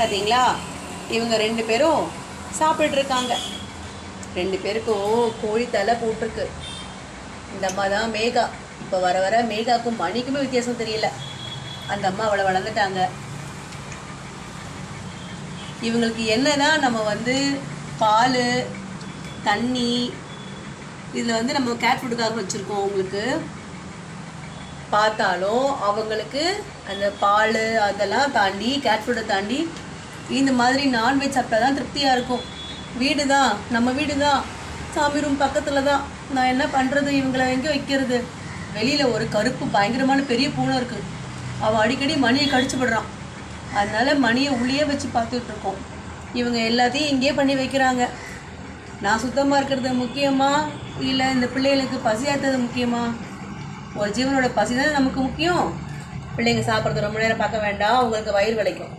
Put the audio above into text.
பார்த்தீங்களா? இவங்க 2 பேரும் சாப்பிட்டுருக்காங்க. 2 பேருக்கும் கோழி தலை போட்டிருக்கு. இந்த அம்மா தான் மேகா. இப்போ வர வர மேகாவுக்கும் மணிக்குமே வித்தியாசம் தெரியல. அந்த அம்மா அவளை வளர்ந்துட்டாங்க. இவங்களுக்கு என்னதான் நம்ம பால், தண்ணி இதில் நம்ம கேட் ஃபுட்டுக்காக வச்சுருக்கோம். உங்களுக்கு பார்த்தாலும் அவங்களுக்கு அந்த பால் அதெல்லாம் தாண்டி, கேட் ஃபுட்டை தாண்டி இந்த மாதிரி நான்வெஜ் சாப்பிட்டா தான் திருப்தியாக இருக்கும். வீடு தான், நம்ம வீடு தான், சாமி ரூம் பக்கத்தில் தான். நான் என்ன பண்ணுறது? இவங்களை எங்கே வைக்கிறது? வெளியில் ஒரு கருப்பு பயங்கரமான பெரிய பூனை இருக்குது. அவன் அடிக்கடி மணியை கடிச்சுப்படுறான். அதனால் மணியை உள்ளே வச்சு பார்த்துட்ருக்கோம். இவங்க எல்லாத்தையும் இங்கேயே பண்ணி வைக்கிறாங்க. நான் சுத்தமாக இருக்கிறது முக்கியமா, இல்லை இந்த பிள்ளைகளுக்கு பசியாற்றுறது முக்கியமா? ஒரு ஜீவனோட பசி தானே நமக்கு முக்கியம். பிள்ளைங்க சாப்பிட்றது ரொம்ப நேரம் பார்க்க வேண்டாம், உங்களுக்கு வயிறு வலிக்கும்.